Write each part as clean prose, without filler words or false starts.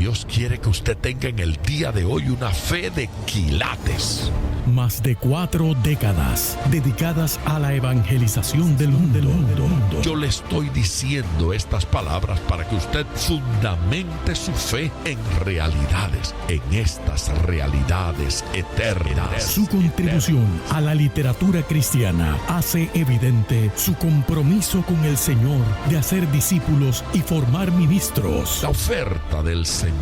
Dios quiere que usted tenga en el día de hoy una fe de quilates. Más de 4 décadas dedicadas a la evangelización del mundo. Yo le estoy diciendo estas palabras para que usted fundamente su fe en realidades, en estas realidades eternas. Su contribución a la literatura cristiana hace evidente su compromiso con el Señor de hacer discípulos y formar ministros. La oferta del Señor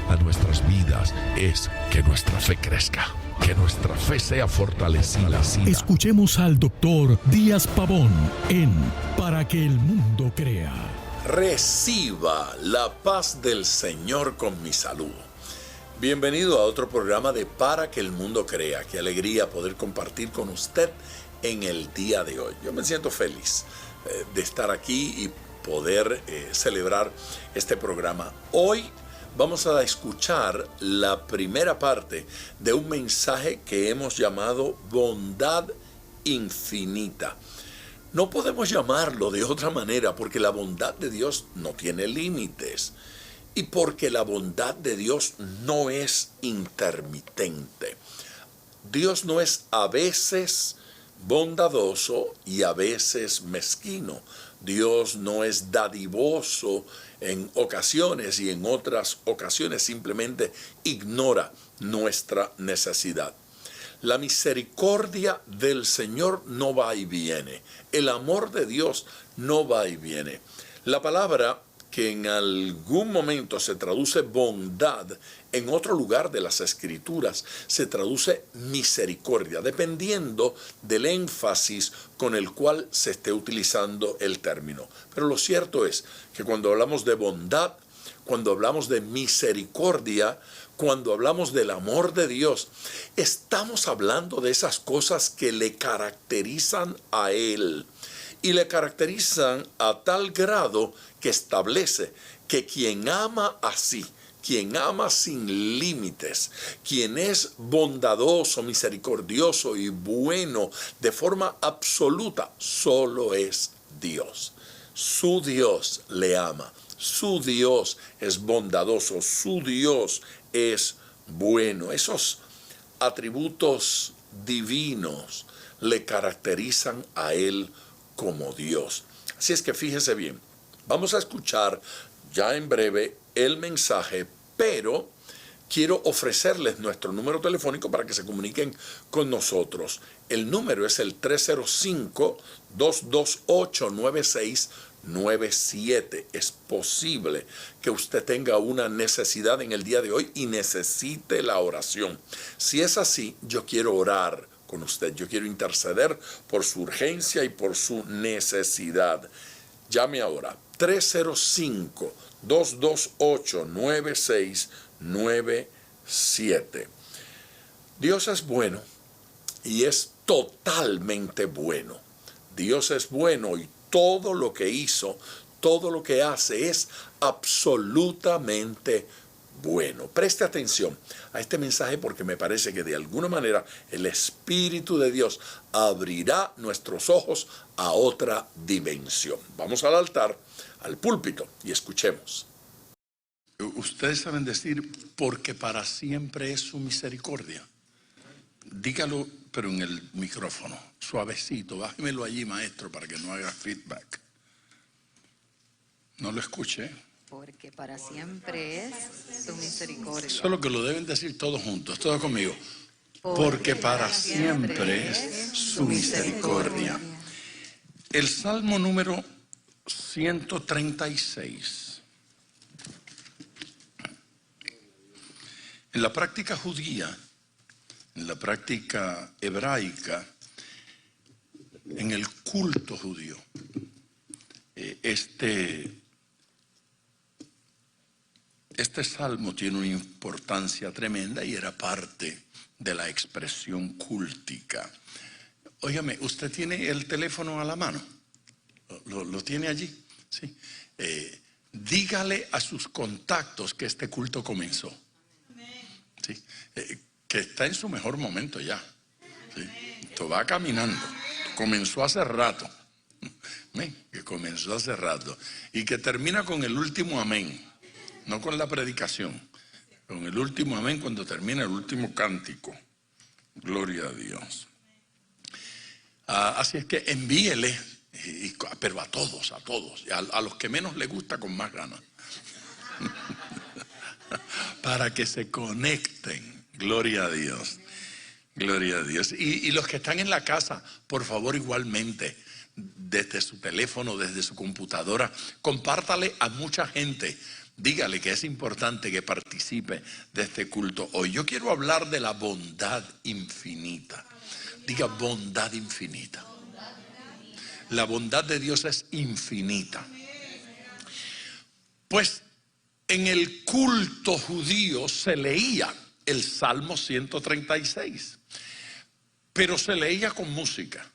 a nuestras vidas es que nuestra fe crezca, que nuestra fe sea fortalecida. Escuchemos al doctor Díaz Pavón en Para que el mundo crea. Reciba la paz del Señor con mi salud. Bienvenido a otro programa de Para que el mundo crea. Qué alegría poder compartir con usted en el día de hoy. Yo me siento feliz de estar aquí y poder celebrar este programa. Hoy vamos a escuchar la primera parte de un mensaje que hemos llamado Bondad Infinita. No podemos llamarlo de otra manera porque la bondad de Dios no tiene límites y porque la bondad de Dios no es intermitente. Dios no es a veces bondadoso y a veces mezquino. Dios no es dadivoso en ocasiones y en otras ocasiones simplemente ignora nuestra necesidad. La misericordia del Señor no va y viene. El amor de Dios no va y viene. La palabra que en algún momento se traduce bondad, en otro lugar de las Escrituras se traduce misericordia, dependiendo del énfasis con el cual se esté utilizando el término. Pero lo cierto es que cuando hablamos de bondad, cuando hablamos de misericordia, cuando hablamos del amor de Dios, estamos hablando de esas cosas que le caracterizan a Él. Y le caracterizan a tal grado que establece que quien ama así, quien ama sin límites, quien es bondadoso, misericordioso y bueno de forma absoluta, solo es Dios. Su Dios le ama, su Dios es bondadoso, su Dios es bueno. Esos atributos divinos le caracterizan a Él como Dios. Así es que fíjese bien, vamos a escuchar ya en breve el mensaje, pero quiero ofrecerles nuestro número telefónico para que se comuniquen con nosotros. El número es el 305-228-9697. Es posible que usted tenga una necesidad en el día de hoy y necesite la oración. Si es así, yo quiero orar con usted. Yo quiero interceder por su urgencia y por su necesidad. Llame ahora 305-228-9697. Dios es bueno y es totalmente bueno. Dios es bueno y todo lo que hizo, todo lo que hace es absolutamente bueno. Preste atención a este mensaje porque me parece que de alguna manera el Espíritu de Dios abrirá nuestros ojos a otra dimensión. Vamos al altar, al púlpito y escuchemos. Ustedes saben decir, porque para siempre es su misericordia. Dígalo, pero en el micrófono, suavecito. Bájemelo allí, maestro, para que no haga feedback. No lo escuche. Porque para siempre es su misericordia. Solo que lo deben decir todos juntos, todos conmigo. Porque para siempre es su misericordia. El Salmo número 136. En la práctica judía, en la práctica hebraica, en el culto judío, este salmo tiene una importancia tremenda y era parte de la expresión cúltica. Óigame, ¿usted tiene el teléfono a la mano? ¿Lo tiene allí? Sí. Dígale a sus contactos que este culto comenzó. Sí. Que está en su mejor momento ya. Sí. Esto va caminando. Comenzó hace rato. Que comenzó hace rato. Y que termina con el último amén. no con la predicación, con el último amén cuando termina el último cántico. Gloria a Dios. Así es que envíele, pero a todos, a los que menos les gusta con más ganas, para que se conecten. Gloria a Dios. Gloria a Dios. Y los que están en la casa, por favor, igualmente, desde su teléfono, desde su computadora, compártale a mucha gente. Dígale que es importante que participe de este culto hoy. Yo quiero hablar de la bondad infinita. Diga bondad infinita. La bondad de Dios es infinita. Pues en el culto judío se leía el Salmo 136, pero se leía con música.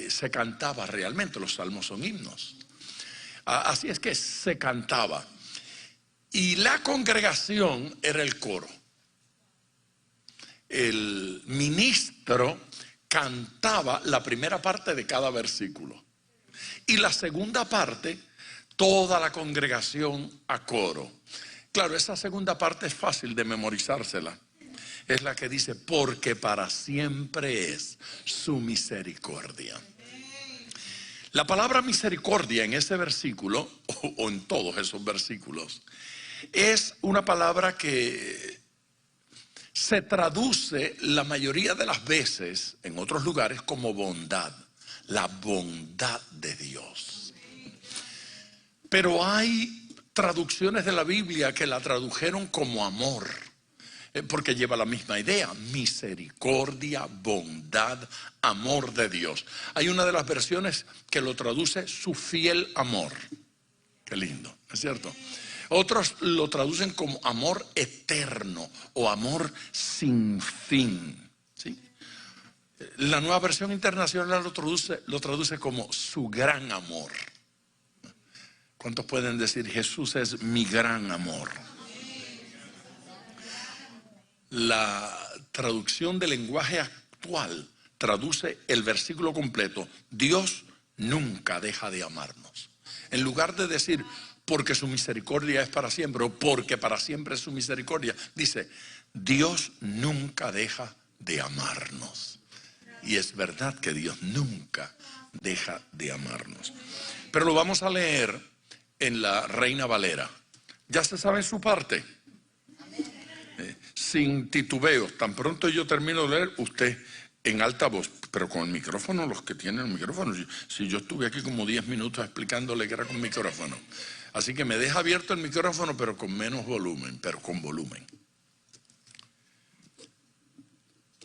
Se cantaba realmente, los salmos son himnos. Así es que se cantaba. Y la congregación era el coro. El ministro cantaba la primera parte de cada versículo. Y la segunda parte, toda la congregación a coro. Claro, esa segunda parte es fácil de memorizársela. Es la que dice, porque para siempre es su misericordia. La palabra misericordia en ese versículo, o en todos esos versículos, es una palabra que se traduce la mayoría de las veces en otros lugares como bondad. La bondad de Dios. Pero hay traducciones de la Biblia que la tradujeron como amor, porque lleva la misma idea: misericordia, bondad, amor de Dios. Hay una de las versiones que lo traduce su fiel amor. Qué lindo, ¿no es cierto? Otros lo traducen como amor eterno o amor sin fin. ¿Sí? La Nueva Versión Internacional lo traduce como su gran amor. ¿Cuántos pueden decir Jesús es mi gran amor? La traducción del lenguaje actual traduce el versículo completo: Dios nunca deja de amarnos. En lugar de decir porque su misericordia es para siempre o porque para siempre es su misericordia, dice Dios nunca deja de amarnos. Y es verdad que Dios nunca deja de amarnos. Pero lo vamos a leer en la Reina Valera. ¿Ya se sabe su parte? Sin titubeos. Tan pronto yo termino de leer, usted en alta voz, pero con el micrófono, los que tienen el micrófono. Si yo estuve aquí como 10 minutos explicándole que era con micrófono. Así que me deja abierto el micrófono, pero con menos volumen, pero con volumen.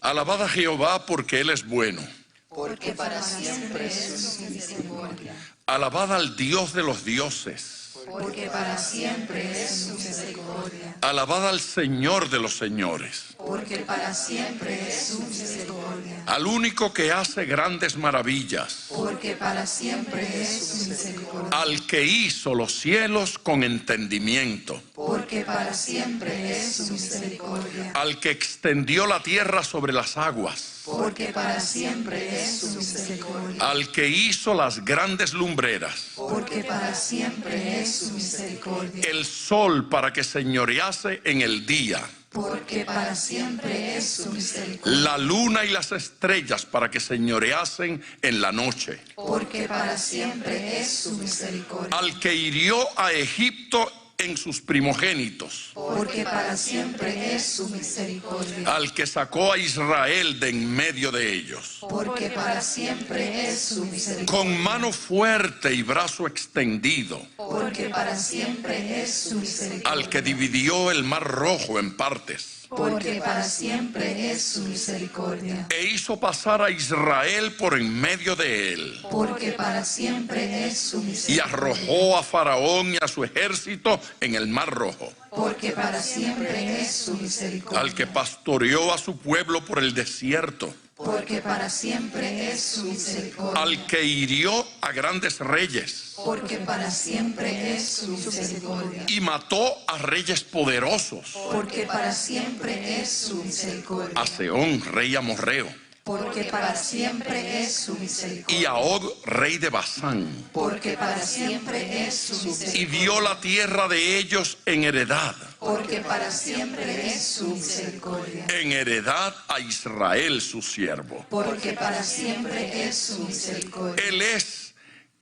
Alabad a Jehová porque Él es bueno. Porque para siempre es su misericordia. Alabad al Dios de los dioses. Porque para siempre es su misericordia. Alabad al Señor de los señores. Porque para siempre es su misericordia. Al único que hace grandes maravillas. Porque para siempre es su misericordia. Al que hizo los cielos con entendimiento. Porque para siempre es su misericordia. Al que extendió la tierra sobre las aguas. Porque para siempre es su misericordia. Al que hizo las grandes lumbreras. Porque para siempre es su misericordia. El sol para que señorease en el día. Porque para siempre es su misericordia. La luna y las estrellas para que señoreasen en la noche. Porque para siempre es su misericordia. Al que hirió a Egipto en sus primogénitos. Porque para siempre es su misericordia. Al que sacó a Israel de en medio de ellos. Porque para siempre es su misericordia. Con mano fuerte y brazo extendido. Porque para siempre es su misericordia. Al que dividió el mar rojo en partes. Porque para siempre es su misericordia. E hizo pasar a Israel por en medio de él. Porque para siempre es su Y misericordia. arrojó a Faraón y a su ejército en el mar rojo. Porque para siempre es su misericordia. Al que pastoreó a su pueblo por el desierto. Porque para siempre es su misericordia. Al que hirió a grandes reyes. Porque para siempre es su misericordia. Y mató a reyes poderosos. Porque para siempre es su misericordia. A Sehón, rey amorreo. porque para siempre es su misericordia. Y a Og, rey de Basán, Porque para siempre es su y misericordia. dio la tierra de ellos en heredad. Porque para siempre es su misericordia. En heredad a Israel su siervo. Porque para siempre es su misericordia. Él es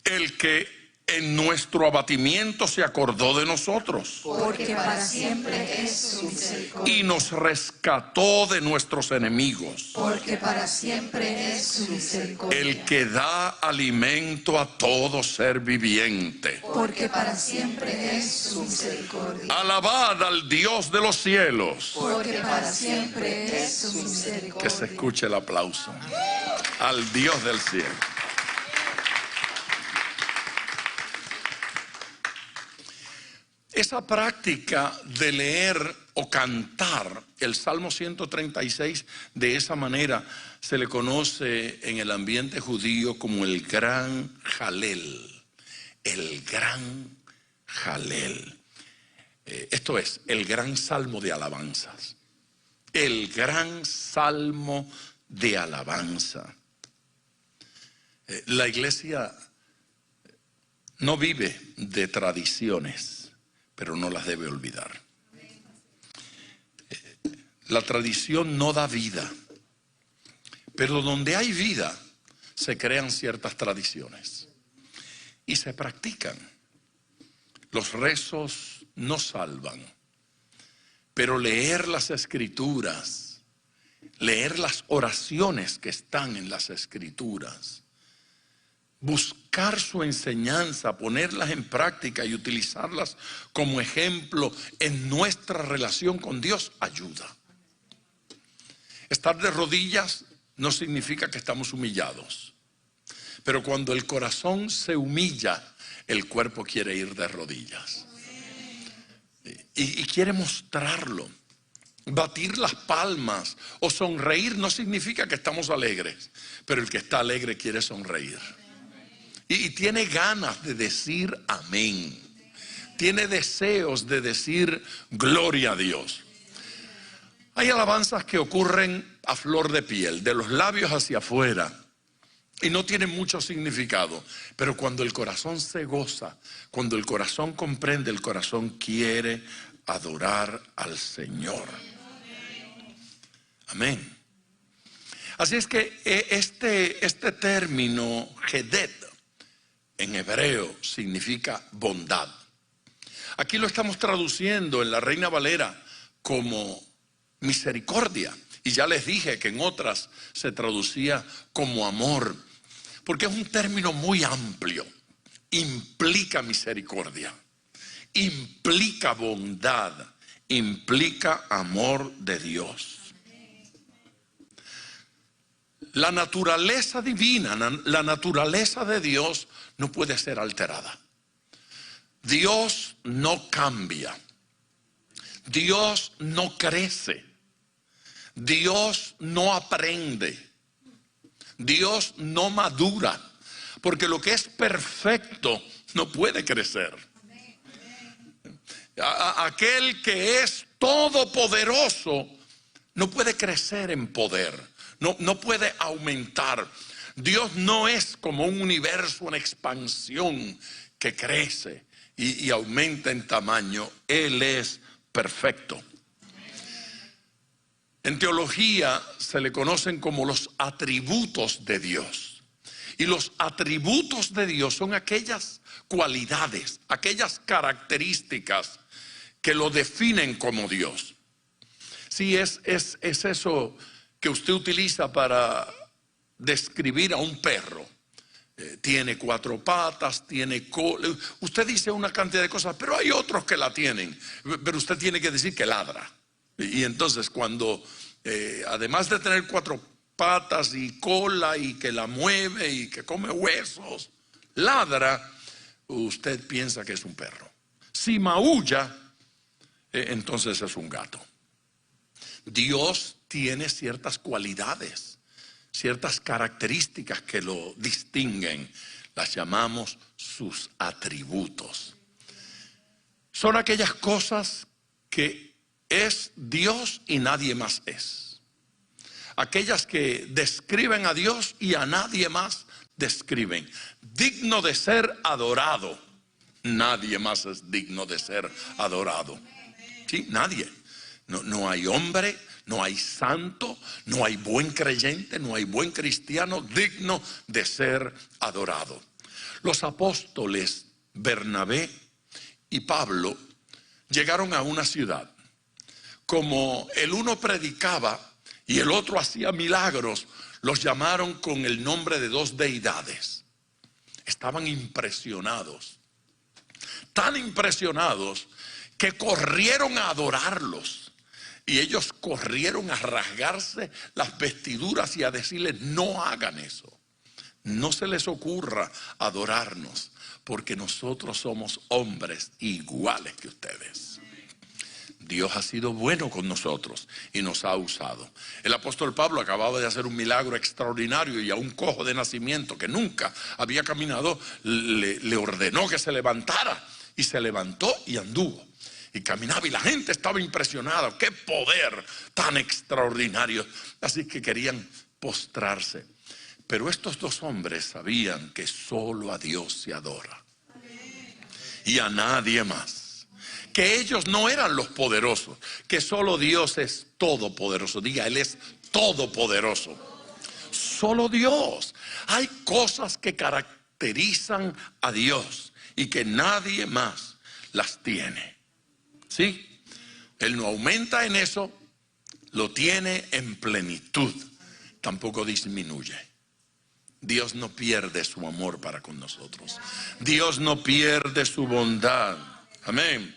el que en nuestro abatimiento se acordó de nosotros Porque para siempre es su misericordia. y nos rescató de nuestros enemigos. Porque para siempre es su misericordia. El que da alimento a todo ser viviente. Porque para siempre es su misericordia. Alabad al Dios de los cielos. Porque para siempre es su Que se misericordia. escuche el aplauso. Al Dios del cielo. Esa práctica de leer o cantar el Salmo 136 de esa manera se le conoce en el ambiente judío como el gran Jalel. El gran Jalel. Esto es, el gran salmo de alabanzas. El gran salmo de alabanza. La iglesia no vive de tradiciones, pero no las debe olvidar. La tradición no da vida, pero donde hay vida se crean ciertas tradiciones y se practican. Los rezos no salvan, pero leer las escrituras, leer las oraciones que están en las escrituras, buscar su enseñanza, ponerlas en práctica y utilizarlas como ejemplo en nuestra relación con Dios ayuda. Estar de rodillas no significa que estamos humillados, pero cuando el corazón se humilla, el cuerpo quiere ir de rodillas y quiere mostrarlo. Batir las palmas o sonreír no significa que estamos alegres, pero el que está alegre quiere sonreír. Y tiene ganas de decir amén. Tiene deseos de decir gloria a Dios. Hay alabanzas que ocurren a flor de piel, de los labios hacia afuera, y no tienen mucho significado. Pero cuando el corazón se goza, cuando el corazón comprende, el corazón quiere adorar al Señor. Amén. Así es que este término, Heded, en hebreo significa bondad. Aquí lo estamos traduciendo en la Reina Valera como misericordia. Y ya les dije que en otras se traducía como amor. Porque es un término muy amplio. Implica misericordia. Implica bondad. Implica amor de Dios. La naturaleza divina, la naturaleza de Dios no puede ser alterada. Dios no cambia. Dios no crece. Dios no aprende. Dios no madura. Porque lo que es perfecto no puede crecer. Aquel que es todopoderoso no puede crecer en poder. No puede aumentar. Dios no es como un universo en expansión que crece y aumenta en tamaño. Él es perfecto. En teología se le conocen como los atributos de Dios. Y los atributos de Dios son aquellas cualidades, aquellas características que lo definen como Dios. Sí, es eso que usted utiliza para describir a un perro. Tiene 4 patas, tiene cola. Usted dice una cantidad de cosas, pero hay otros que la tienen. Pero usted tiene que decir que ladra. Y entonces cuando, además de tener 4 patas y cola y que la mueve y que come huesos, ladra, usted piensa que es un perro. Si maulla, entonces es un gato. Dios tiene ciertas cualidades, ciertas características que lo distinguen. Las llamamos sus atributos. Son aquellas cosas que es Dios y nadie más es. aquellas que describen a Dios y a nadie más describen. Digno de ser adorado. Nadie más es digno de ser adorado. Sí, nadie. No hay hombre, no hay santo, no hay buen creyente, no hay buen cristiano digno de ser adorado. Los apóstoles Bernabé y Pablo llegaron a una ciudad. Como el uno predicaba y el otro hacía milagros, los llamaron con el nombre de dos deidades. Estaban impresionados, tan impresionados que corrieron a adorarlos. Y ellos corrieron a rasgarse las vestiduras y a decirles: no hagan eso. No se les ocurra adorarnos, porque nosotros somos hombres iguales que ustedes. Dios ha sido bueno con nosotros y nos ha usado. El apóstol Pablo acababa de hacer un milagro extraordinario, y a un cojo de nacimiento que nunca había caminado le ordenó que se levantara, y se levantó y anduvo y caminaba, y la gente estaba impresionada. ¡Qué poder tan extraordinario! Así que querían postrarse. Pero estos dos hombres sabían que solo a Dios se adora y a nadie más. Que ellos no eran los poderosos, que solo Dios es todopoderoso. Diga, Él es todopoderoso. Solo Dios. Hay cosas que caracterizan a Dios y que nadie más las tiene. ¿Sí? Él no aumenta en eso, lo tiene en plenitud, tampoco disminuye. Dios no pierde su amor para con nosotros. Dios no pierde su bondad. Amén.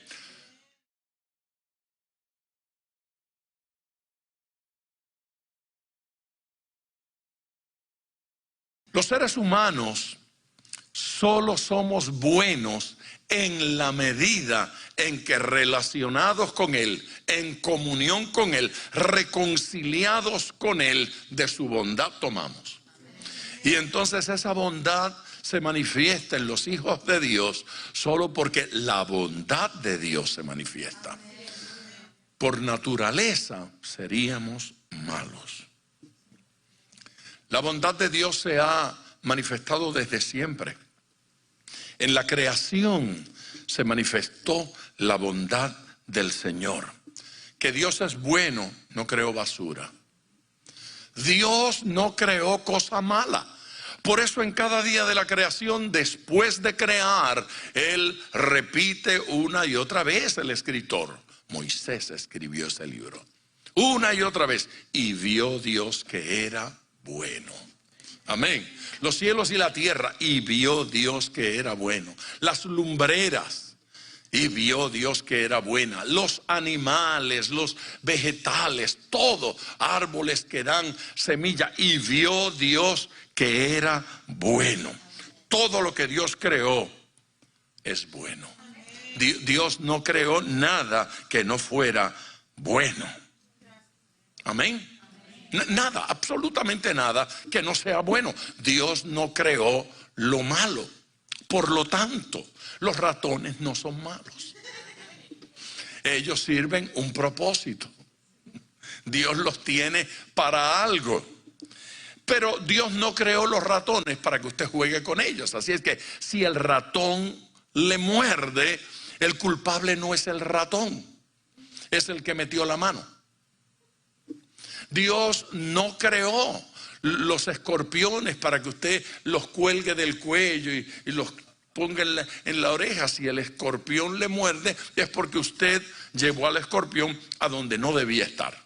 Los seres humanos solo somos buenos en la medida en que, relacionados con Él, en comunión con Él, reconciliados con Él, de su bondad tomamos. Y entonces esa bondad se manifiesta en los hijos de Dios solo porque la bondad de Dios se manifiesta. Por naturaleza seríamos malos. La bondad de Dios se ha manifestado desde siempre. En la creación se manifestó la bondad del Señor. Que Dios es bueno, no creó basura. Dios no creó cosa mala. Por eso en cada día de la creación, después de crear, Él repite una y otra vez. El escritor Moisés escribió ese libro una y otra vez: y vio Dios que era bueno. Amén. Los cielos y la tierra, y vio Dios que era bueno. Las lumbreras, y vio Dios que era buena. Los animales, los vegetales, todo, árboles que dan semilla, y vio Dios que era bueno. Todo lo que Dios creó es bueno. Dios no creó nada que no fuera bueno. Amén. Nada, absolutamente nada que no sea bueno. Dios no creó lo malo. Por lo tanto, los ratones no son malos. Ellos sirven un propósito. Dios los tiene para algo. Pero Dios no creó los ratones para que usted juegue con ellos. Así es que si el ratón le muerde, el culpable no es el ratón, es el que metió la mano. Dios no creó los escorpiones para que usted los cuelgue del cuello y los ponga en la oreja. Si el escorpión le muerde, es porque usted llevó al escorpión a donde no debía estar.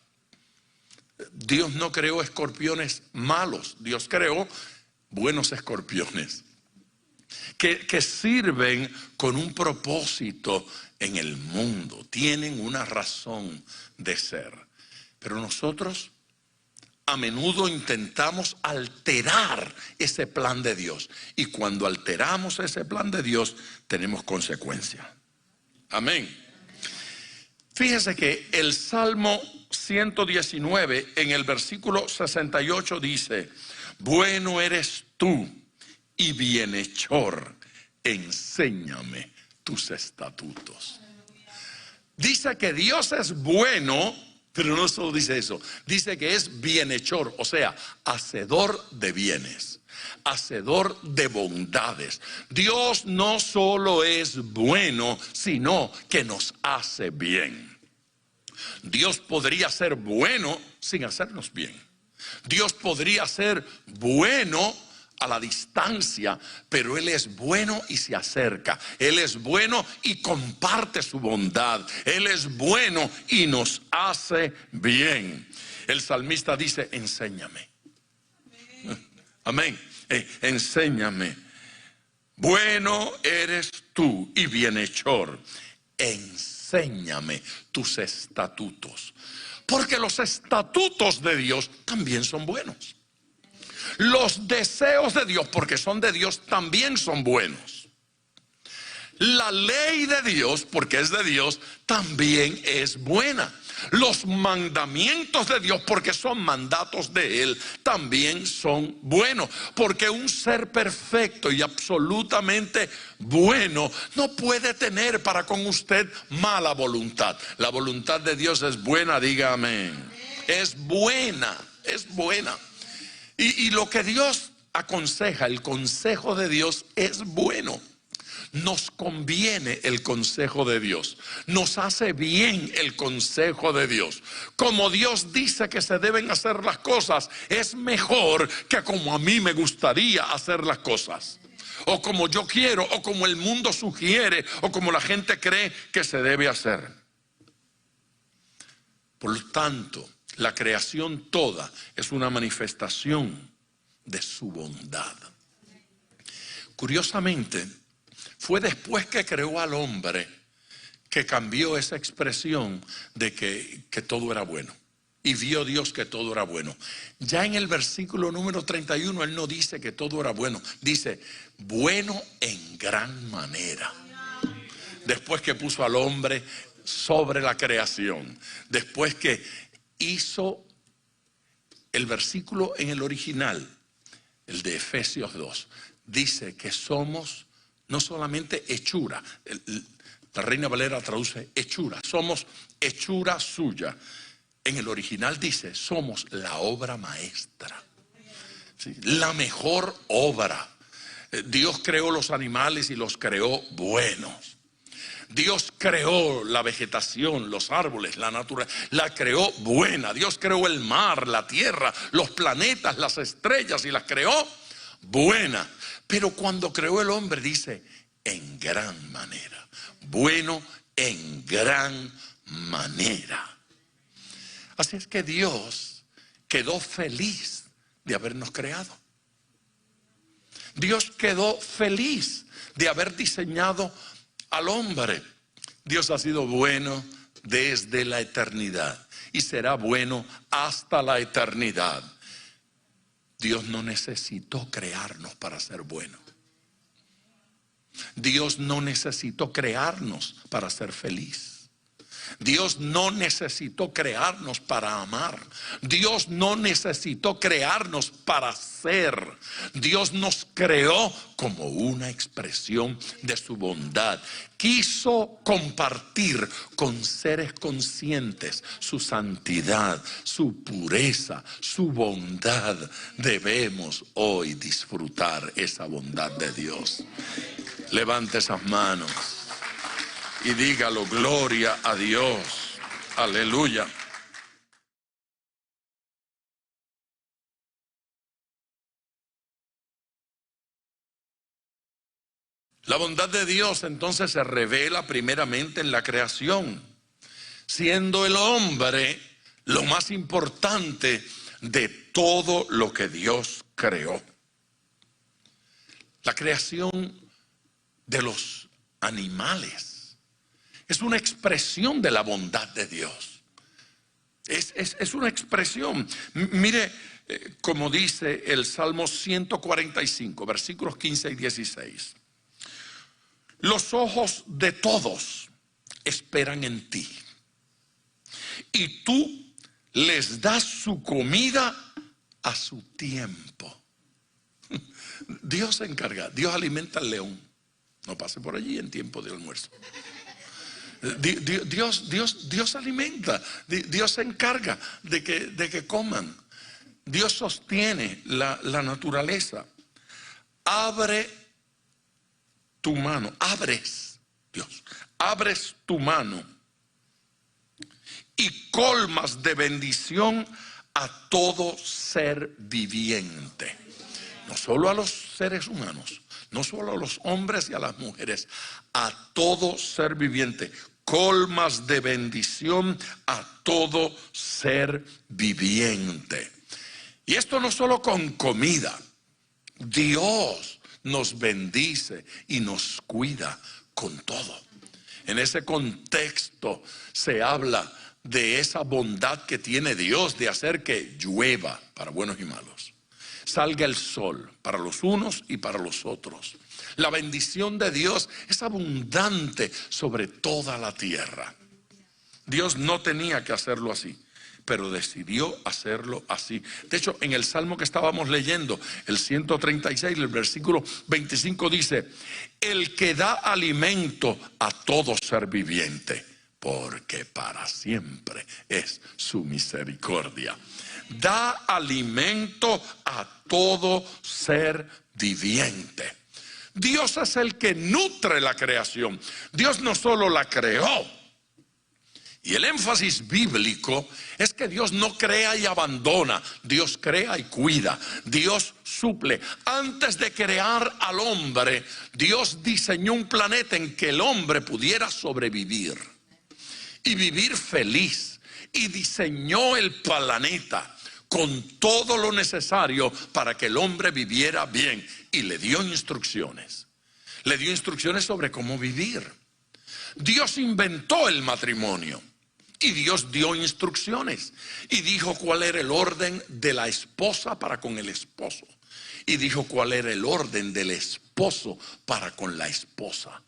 Dios no creó escorpiones malos. Dios creó buenos escorpiones que sirven con un propósito en el mundo. Tienen una razón de ser. Pero nosotros a menudo intentamos alterar ese plan de Dios. Y cuando alteramos ese plan de Dios, tenemos consecuencias. Amén. Fíjese que el Salmo 119 en el versículo 68 dice: bueno eres tú y bienhechor, enséñame tus estatutos. Dice que Dios es bueno Pero no solo dice eso, dice que es bienhechor, o sea, hacedor de bienes, hacedor de bondades. Dios no solo es bueno, sino que nos hace bien. Dios podría ser bueno sin hacernos bien. Dios podría ser bueno a la distancia, pero Él es bueno y se acerca. Él es bueno y comparte su bondad. Él es bueno y nos hace bien. El salmista dice, enséñame. Amén. Enséñame. Bueno eres tú y bienhechor. Enséñame tus estatutos. Porque los estatutos de Dios también son buenos. Los deseos de Dios, porque son de Dios, también son buenos. La ley de Dios, porque es de Dios, también es buena. Los mandamientos de Dios, porque son mandatos de Él, también son buenos. Porque un ser perfecto y absolutamente bueno no puede tener para con usted mala voluntad. La voluntad de Dios es buena, diga amén. Es buena, es buena. Y lo que Dios aconseja, el consejo de Dios es bueno. Nos conviene el consejo de Dios. Nos hace bien el consejo de Dios. Como Dios dice que se deben hacer las cosas, es mejor que como a mí me gustaría hacer las cosas. O como yo quiero, o como el mundo sugiere, o como la gente cree que se debe hacer. Por lo tanto, la creación toda es una manifestación de su bondad. Curiosamente, fue después que creó al hombre que cambió esa expresión de que todo era bueno. Y vio Dios que todo era bueno. Ya en el versículo número 31, Él no dice que todo era bueno. Dice, bueno en gran manera. Después que puso al hombre sobre la creación. Después que hizo el versículo en el original, el de Efesios 2, dice que somos no solamente hechura, la Reina Valera traduce hechura, somos hechura suya. En el original dice, somos la obra maestra, ¿sí? La mejor obra. Dios creó los animales y los creó buenos. Dios creó la vegetación, los árboles, la naturaleza, la creó buena. Dios creó el mar, la tierra, los planetas, las estrellas y las creó buena. Pero cuando creó el hombre dice, en gran manera. Bueno, en gran manera. Así es que Dios quedó feliz de habernos creado. Dios quedó feliz de haber diseñado al hombre. Dios ha sido bueno desde la eternidad y será bueno hasta la eternidad. Dios no necesitó crearnos para ser bueno. Dios no necesitó crearnos para ser feliz. Dios no necesitó crearnos para amar. Dios no necesitó crearnos para ser. Dios nos creó como una expresión de su bondad. Quiso compartir con seres conscientes su santidad, su pureza, su bondad. Debemos hoy disfrutar esa bondad de Dios. Levante esas manos y dígalo, gloria a Dios, aleluya. La bondad de Dios entonces se revela primeramente en la creación, siendo el hombre lo más importante de todo lo que Dios creó. La creación de los animales es una expresión de la bondad de Dios. Es una expresión. Mire, como dice el Salmo 145, versículos 15 y 16. Los ojos de todos esperan en ti, y tú les das su comida a su tiempo. Dios se encarga, Dios alimenta al león. No pase por allí en tiempo de almuerzo. Dios alimenta, Dios se encarga de que coman. Dios sostiene la naturaleza. Abre tu mano, abres tu mano y colmas de bendición a todo ser viviente. No solo a los seres humanos, no solo a los hombres y a las mujeres, a todo ser viviente. Colmas de bendición a todo ser viviente. Y esto no solo con comida. Dios nos bendice y nos cuida con todo. En ese contexto se habla de esa bondad que tiene Dios de hacer que llueva para buenos y malos. Salga el sol para los unos y para los otros. La bendición de Dios es abundante sobre toda la tierra. Dios no tenía que hacerlo así, pero decidió hacerlo así. De hecho, en el Salmo que estábamos leyendo, el 136, el versículo 25 dice: el que da alimento a todo ser viviente, porque para siempre es su misericordia. Da alimento a todo ser viviente. Dios es el que nutre la creación. Dios no solo la creó. Y el énfasis bíblico es que Dios no crea y abandona. Dios crea y cuida. Dios suple. Antes de crear al hombre, Dios diseñó un planeta en que el hombre pudiera sobrevivir y vivir feliz. Y diseñó el planeta con todo lo necesario para que el hombre viviera bien. Y le dio instrucciones. Le dio instrucciones sobre cómo vivir. Dios inventó el matrimonio. Y Dios dio instrucciones. Y dijo cuál era el orden de la esposa para con el esposo. Y dijo cuál era el orden del esposo para con la esposa.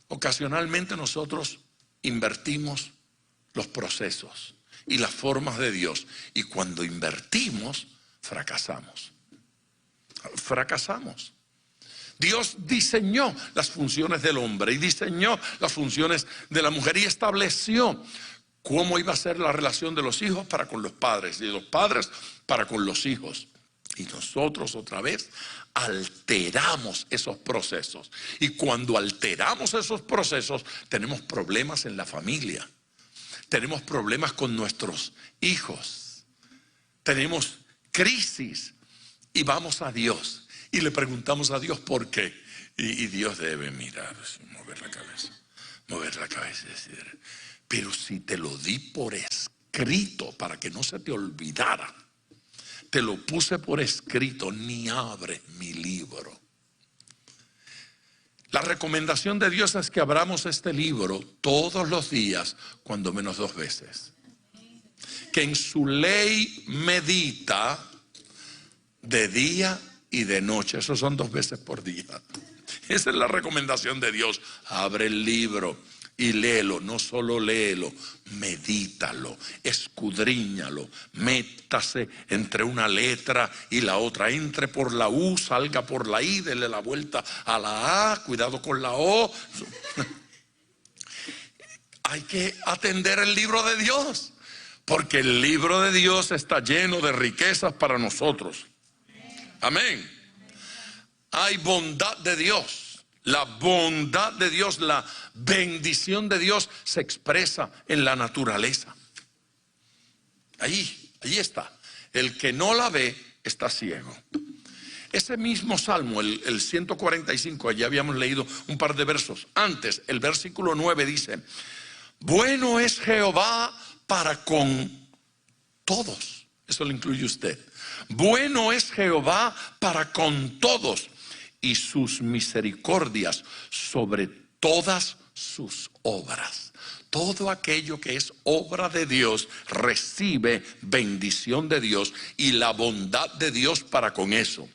Ocasionalmente nosotros invertimos los procesos y las formas de Dios. Y cuando invertimos, fracasamos. Fracasamos. Dios diseñó las funciones del hombre y diseñó las funciones de la mujer y estableció cómo iba a ser la relación de los hijos para con los padres y de los padres para con los hijos. Y nosotros otra vez alteramos esos procesos. Y cuando alteramos esos procesos, tenemos problemas en la familia. Tenemos problemas con nuestros hijos. Tenemos crisis. Y vamos a Dios. Y le preguntamos a Dios por qué. Y Dios debe mirar, mover la cabeza y decir: pero si te lo di por escrito para que no se te olvidara, te lo puse por escrito, ni abre mi libro. La recomendación de Dios es que abramos este libro todos los días, cuando menos 2 veces. Que en su ley medita de día y de noche. Eso son 2 veces por día. Esa es la recomendación de Dios. Abre el libro y léelo. No solo léelo, medítalo, escudriñalo, métase entre una letra y la otra, entre por la U, salga por la I, dele la vuelta a la A, cuidado con la O. Hay que atender el libro de Dios, porque el libro de Dios está lleno de riquezas para nosotros. Amén. Hay bondad de Dios. La bondad de Dios, la bendición de Dios se expresa en la naturaleza. Ahí está. El que no la ve está ciego. Ese mismo salmo, el 145, allí habíamos leído un par de versos. Antes, el versículo 9 dice: bueno es Jehová para con todos. Eso lo incluye usted. Bueno es Jehová para con todos, y sus misericordias sobre todas sus obras. Todo aquello que es obra de Dios recibe bendición de Dios y la bondad de Dios para con eso.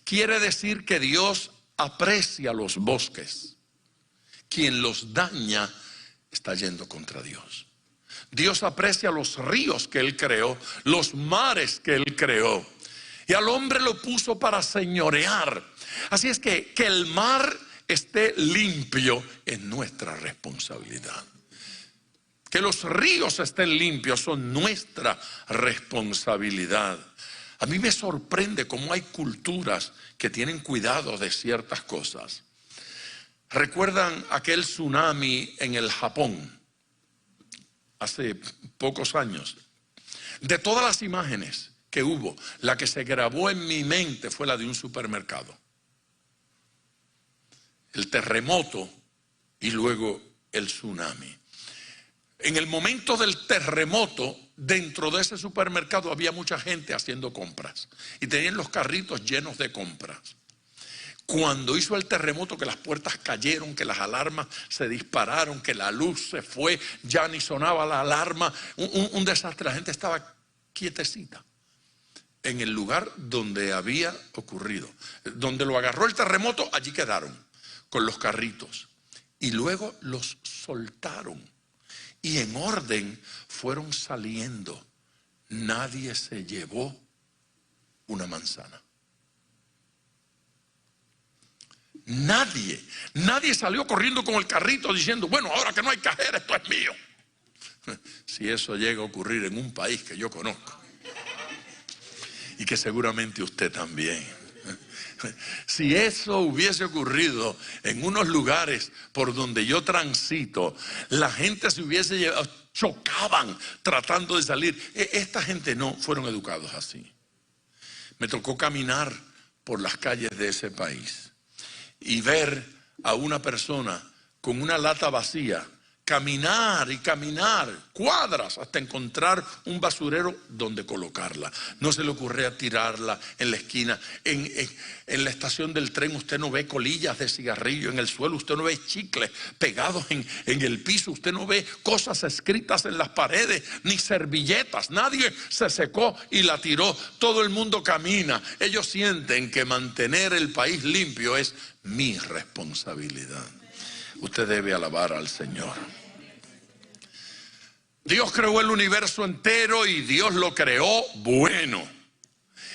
Quiere decir que Dios aprecia los bosques. Quien los daña está yendo contra Dios. Dios aprecia los ríos que Él creó, los mares que Él creó. Y al hombre lo puso para señorear. Así es que el mar esté limpio es nuestra responsabilidad. Que los ríos estén limpios son nuestra responsabilidad. A mí me sorprende cómo hay culturas que tienen cuidado de ciertas cosas. ¿Recuerdan aquel tsunami en el Japón hace pocos años? De todas las imágenes que hubo, la que se grabó en mi mente fue la de un supermercado. El terremoto y luego el tsunami. En el momento del terremoto, dentro de ese supermercado había mucha gente haciendo compras y tenían los carritos llenos de compras. Cuando hizo el terremoto, que las puertas cayeron, que las alarmas se dispararon, que la luz se fue, ya ni sonaba la alarma, un desastre. La gente estaba quietecita en el lugar donde había ocurrido. Donde lo agarró el terremoto, allí quedaron con los carritos. Y luego los soltaron. Y en orden fueron saliendo. Nadie se llevó una manzana. Nadie salió corriendo con el carrito diciendo, bueno, ahora que no hay cajera, esto es mío. Si eso llega a ocurrir en un país que yo conozco, y que seguramente usted también, si eso hubiese ocurrido en unos lugares por donde yo transito, la gente se hubiese llevado, chocaban tratando de salir. Esta gente no fueron educados así. Me tocó caminar por las calles de ese país y ver a una persona con una lata vacía, caminar y caminar cuadras hasta encontrar un basurero donde colocarla. No se le ocurría tirarla en la esquina. En la estación del tren usted no ve colillas de cigarrillo en el suelo, usted no ve chicles pegados en el piso, usted no ve cosas escritas en las paredes, ni servilletas. Nadie se secó y la tiró. Todo el mundo camina. Ellos sienten que mantener el país limpio es mi responsabilidad. Usted debe alabar al Señor. Dios creó el universo entero y Dios lo creó bueno.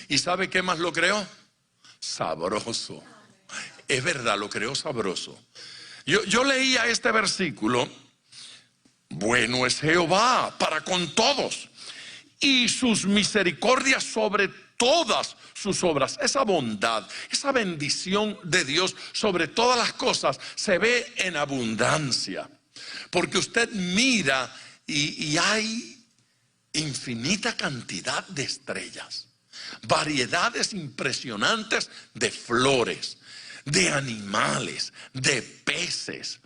¿Y sabe qué más lo creó? Sabroso. Es verdad, lo creó sabroso. Yo leía este versículo. Bueno es Jehová para con todos, y sus misericordias sobre todas sus obras. Esa bondad, esa bendición de Dios sobre todas las cosas se ve en abundancia. Porque usted mira y hay infinita cantidad de estrellas, variedades impresionantes de flores, de animales, de peces.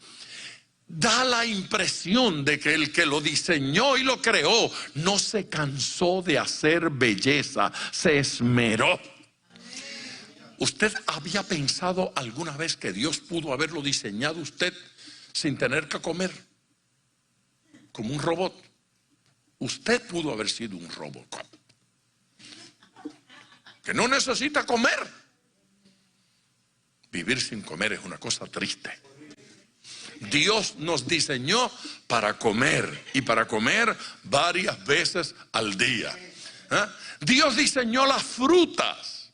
Da la impresión de que el que lo diseñó y lo creó no se cansó de hacer belleza, se esmeró. ¿Usted había pensado alguna vez que Dios pudo haberlo diseñado usted sin tener que comer? Como un robot. Usted pudo haber sido un robot que no necesita comer. Vivir sin comer es una cosa triste. Dios nos diseñó para comer, y para comer varias veces al día. Dios diseñó las frutas.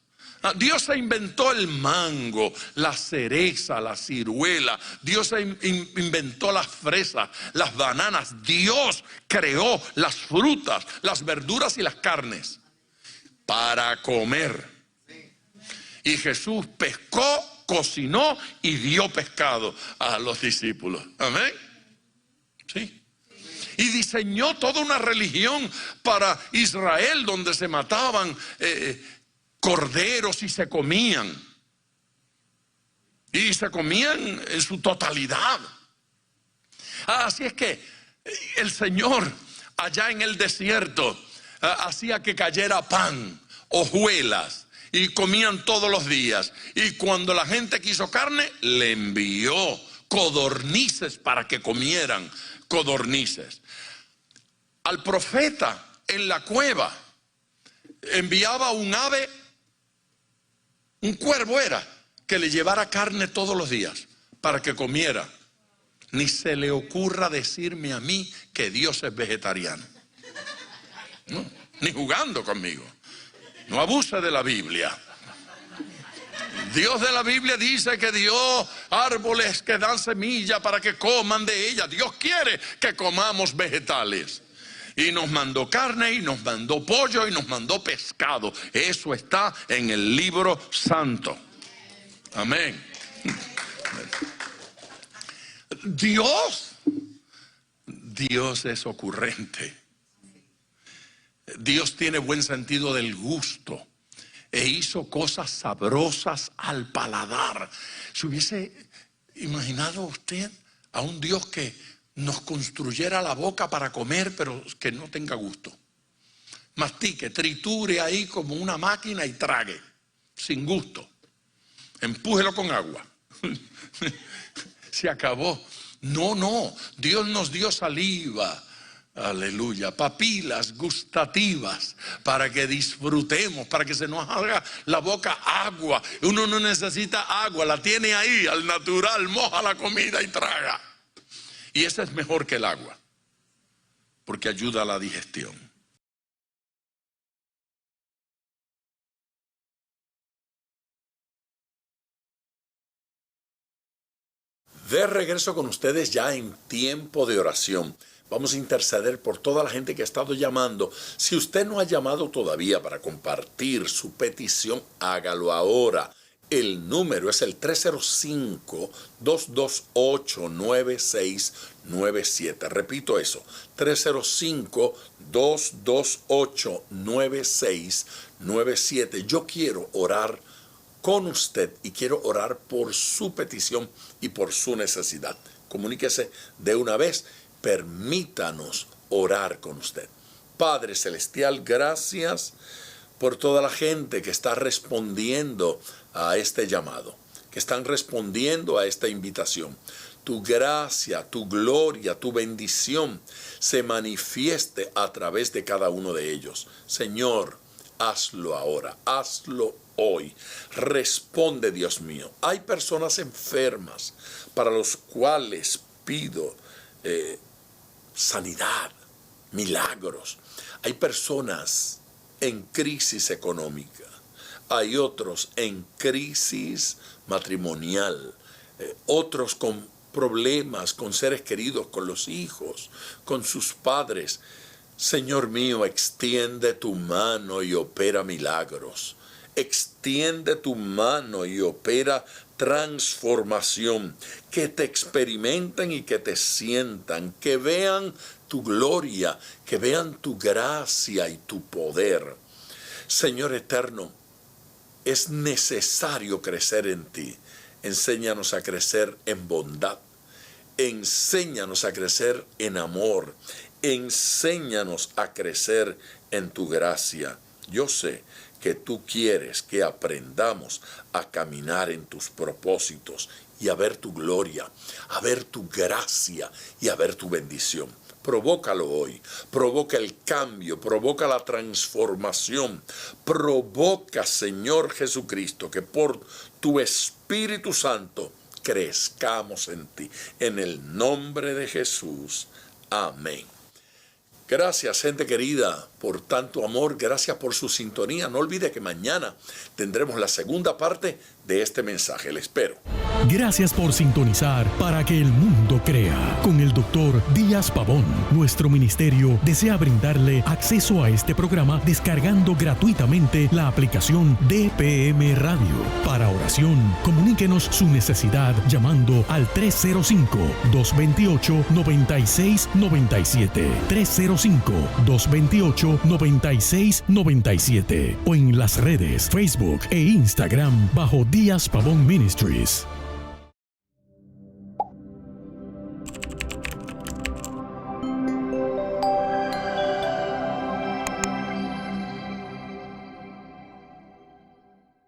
Dios se inventó el mango, la cereza, la ciruela. Dios inventó las fresas, las bananas. Dios creó las frutas, las verduras y las carnes para comer. Y Jesús pescó, cocinó y dio pescado a los discípulos. Amén. Sí. Y diseñó toda una religión para Israel donde se mataban corderos y se comían. Y se comían en su totalidad. Así es que el Señor allá en el desierto hacía que cayera pan, hojuelas, y comían todos los días. Y cuando la gente quiso carne, le envió codornices para que comieran codornices. Al profeta en la cueva enviaba un ave, un cuervo era, que le llevara carne todos los días para que comiera. Ni se le ocurra decirme a mí que Dios es vegetariano. No, ni jugando conmigo. No abuse de la Biblia. Dios de la Biblia dice que dio árboles que dan semilla para que coman de ella. Dios quiere que comamos vegetales. Y nos mandó carne, y nos mandó pollo, y nos mandó pescado. Eso está en el libro santo. Amén. Dios es ocurrente. Dios tiene buen sentido del gusto. E hizo cosas sabrosas al paladar. ¿Se hubiese imaginado usted a un Dios que nos construyera la boca para comer, pero que no tenga gusto? Mastique, triture ahí como una máquina y trague, sin gusto. Empújelo con agua. Se acabó. No, Dios nos dio saliva. Aleluya, papilas gustativas para que disfrutemos, para que se nos haga la boca agua. Uno no necesita agua, la tiene ahí al natural, moja la comida y traga. Y eso es mejor que el agua, porque ayuda a la digestión. De regreso con ustedes ya en tiempo de oración. Vamos a interceder por toda la gente que ha estado llamando. Si usted no ha llamado todavía para compartir su petición, hágalo ahora. El número es el 305-228-9697. Repito eso, 305-228-9697. Yo quiero orar con usted y quiero orar por su petición y por su necesidad. Comuníquese de una vez. Permítanos orar con usted. Padre Celestial, gracias por toda la gente que está respondiendo a este llamado, que están respondiendo a esta invitación. Tu gracia, tu gloria, tu bendición se manifieste a través de cada uno de ellos. Señor, hazlo ahora, hazlo hoy. Responde, Dios mío. Hay personas enfermas para los cuales pido sanidad, milagros. Hay personas en crisis económica. Hay otros en crisis matrimonial. Otros con problemas con seres queridos, con los hijos, con sus padres. Señor mío, extiende tu mano y opera milagros. Extiende tu mano y opera transformación, que te experimenten y que te sientan, que vean tu gloria, que vean tu gracia y tu poder. Señor eterno, es necesario crecer en ti. Enséñanos a crecer en bondad, enséñanos a crecer en amor, enséñanos a crecer en tu gracia. Yo sé que tú quieres que aprendamos a caminar en tus propósitos y a ver tu gloria, a ver tu gracia y a ver tu bendición. Provócalo hoy, provoca el cambio, provoca la transformación, provoca, Señor Jesucristo, que por tu Espíritu Santo crezcamos en ti. En el nombre de Jesús. Amén. Gracias, gente querida, por tanto amor. Gracias por su sintonía. No olvide que mañana tendremos la segunda parte de este mensaje. Le espero. Gracias por sintonizar Para que el Mundo Crea con el Dr. Díaz Pavón. Nuestro ministerio desea brindarle acceso a este programa descargando gratuitamente la aplicación DPM Radio. Para oración, comuníquenos su necesidad llamando al 305-228-9697. 305-228-9697 o en las redes Facebook e Instagram bajo Díaz Pavón Ministries.